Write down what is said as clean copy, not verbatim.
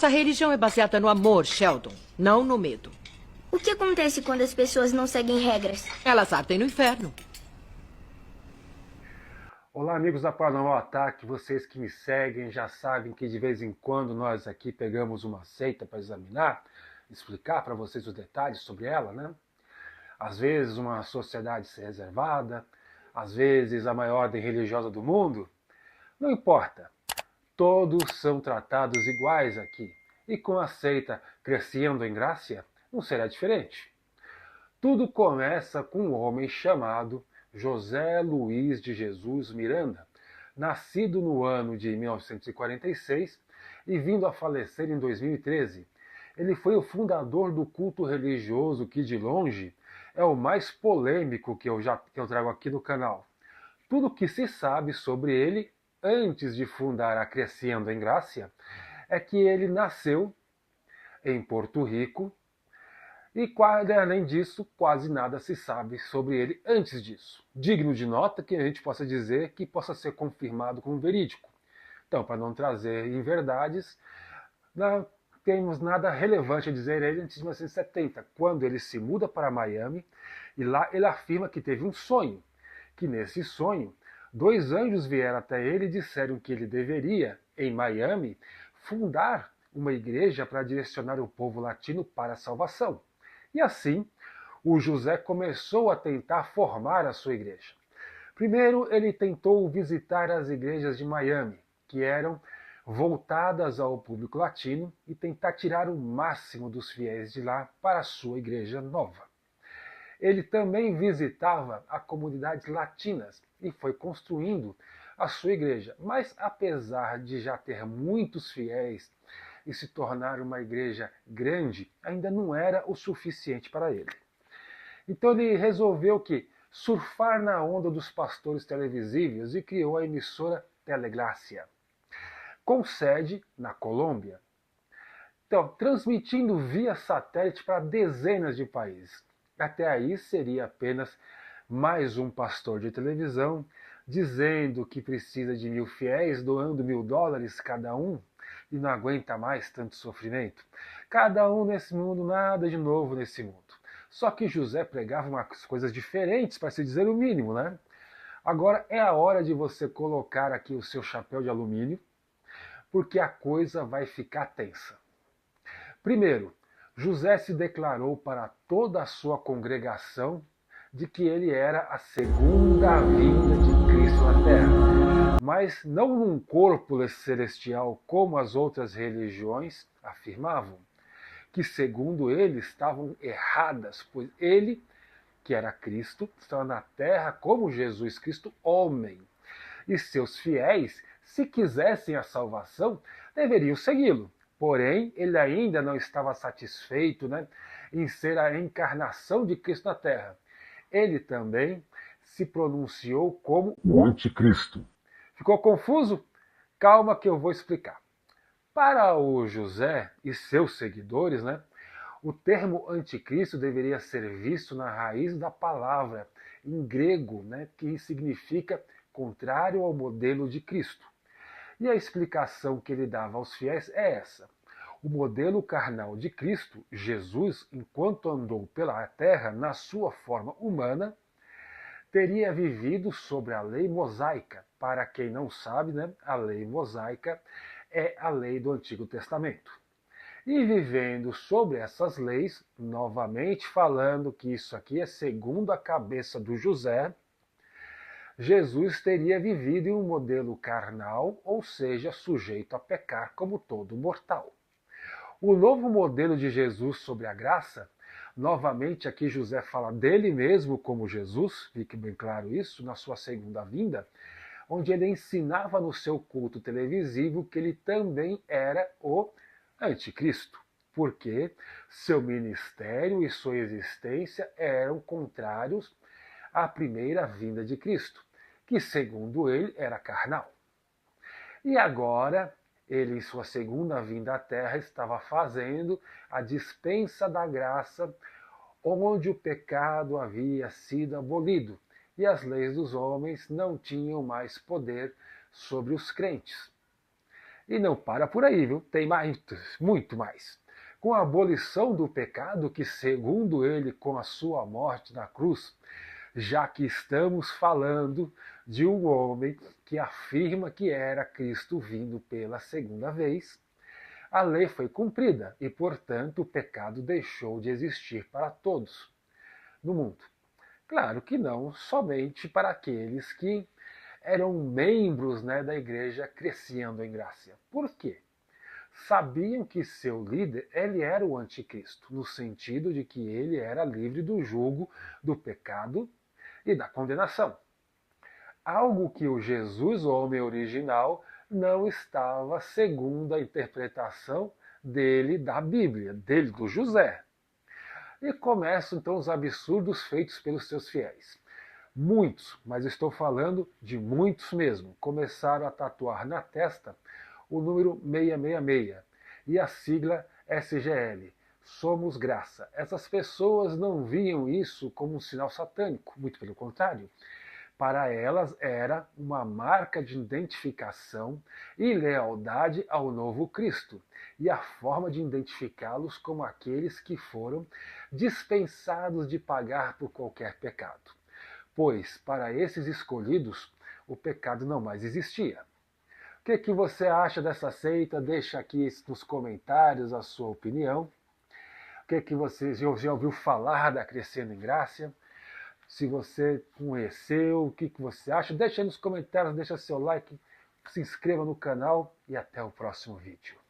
Nossa religião é baseada no amor, Sheldon, não no medo. O que acontece quando as pessoas não seguem regras? Elas ardem no inferno. Olá, amigos da Paranormal Ataque. Vocês que me seguem já sabem que de vez em quando nós aqui pegamos uma seita para examinar, explicar para vocês os detalhes sobre ela, né? Às vezes uma sociedade reservada, às vezes a maior ordem religiosa do mundo. Não importa. Todos são tratados iguais aqui. E com a seita crescendo em Grácia, não será diferente. Tudo começa com um homem chamado José Luiz de Jesus Miranda, nascido no ano de 1946 e vindo a falecer em 2013. Ele foi o fundador do culto religioso que, de longe, é o mais polêmico que eu trago aqui no canal. Tudo o que se sabe sobre ele, antes de fundar a Crescendo em Grácia, é que ele nasceu em Porto Rico, e, além disso, quase nada se sabe sobre ele antes disso. Digno de nota que a gente possa dizer que possa ser confirmado como verídico. Então, para não trazer inverdades, não temos nada relevante a dizer ele antes de 1970, quando ele se muda para Miami, e lá ele afirma que teve um sonho, que nesse sonho, 2 anjos vieram até ele e disseram que ele deveria, em Miami, fundar uma igreja para direcionar o povo latino para a salvação. E assim, o José começou a tentar formar a sua igreja. Primeiro, ele tentou visitar as igrejas de Miami, que eram voltadas ao público latino, e tentar tirar o máximo dos fiéis de lá para a sua igreja nova. Ele também visitava as comunidades latinas e foi construindo a sua igreja. Mas apesar de já ter muitos fiéis e se tornar uma igreja grande, ainda não era o suficiente para ele. Então ele resolveu surfar na onda dos pastores televisivos e criou a emissora Teleglácia, com sede na Colômbia. Então, transmitindo via satélite para dezenas de países. Até aí seria apenas mais um pastor de televisão dizendo que precisa de 1.000 fiéis, doando $1.000 cada um, e não aguenta mais tanto sofrimento. Cada um nesse mundo, nada de novo nesse mundo. Só que José pregava umas coisas diferentes, para se dizer o mínimo, né? Agora é a hora de você colocar aqui o seu chapéu de alumínio, porque a coisa vai ficar tensa. Primeiro, José se declarou para toda a sua congregação de que ele era a segunda vinda de Cristo na Terra, mas não num corpo celestial como as outras religiões afirmavam, que segundo ele estavam erradas, pois ele, que era Cristo, estava na Terra como Jesus Cristo, homem, e seus fiéis, se quisessem a salvação, deveriam segui-lo. Porém, ele ainda não estava satisfeito, em ser a encarnação de Cristo na Terra. Ele também se pronunciou como o anticristo. Ficou confuso? Calma que eu vou explicar. Para o José e seus seguidores, o termo anticristo deveria ser visto na raiz da palavra, em grego, que significa contrário ao modelo de Cristo. E a explicação que ele dava aos fiéis é essa. O modelo carnal de Cristo, Jesus, enquanto andou pela terra na sua forma humana, teria vivido sobre a lei mosaica. Para quem não sabe, a lei mosaica é a lei do Antigo Testamento. E vivendo sobre essas leis, novamente falando que isso aqui é segundo a cabeça do José, Jesus teria vivido em um modelo carnal, ou seja, sujeito a pecar como todo mortal. O novo modelo de Jesus sobre a graça, novamente aqui José fala dele mesmo como Jesus, fique bem claro isso, na sua segunda vinda, onde ele ensinava no seu culto televisivo que ele também era o anticristo, porque seu ministério e sua existência eram contrários à primeira vinda de Cristo, que segundo ele era carnal. E agora, ele em sua segunda vinda à Terra estava fazendo a dispensa da graça, onde o pecado havia sido abolido e as leis dos homens não tinham mais poder sobre os crentes. E não para por aí, viu? Tem mais, muito mais. Com a abolição do pecado, que segundo ele, com a sua morte na cruz, já que estamos falando de um homem que afirma que era Cristo vindo pela segunda vez, a lei foi cumprida e, portanto, o pecado deixou de existir para todos no mundo. Claro que não somente para aqueles que eram membros, né, da igreja crescendo em graça. Por quê? Sabiam que seu líder, ele era o anticristo, no sentido de que ele era livre do jugo do pecado e da condenação. Algo que o Jesus, o homem original, não estava segundo a interpretação dele da Bíblia, dele, do José. E começam então os absurdos feitos pelos seus fiéis. Muitos, mas estou falando de muitos mesmo, começaram a tatuar na testa o número 666 e a sigla SGL, Somos Graça. Essas pessoas não viam isso como um sinal satânico, muito pelo contrário. Para elas era uma marca de identificação e lealdade ao novo Cristo, e a forma de identificá-los como aqueles que foram dispensados de pagar por qualquer pecado. Pois, para esses escolhidos, o pecado não mais existia. O que você acha dessa seita? Deixa aqui nos comentários a sua opinião. O que você já ouviu falar da Crescendo em Graça? Se você conheceu, o que você acha? Deixa aí nos comentários, deixa seu like, se inscreva no canal e até o próximo vídeo.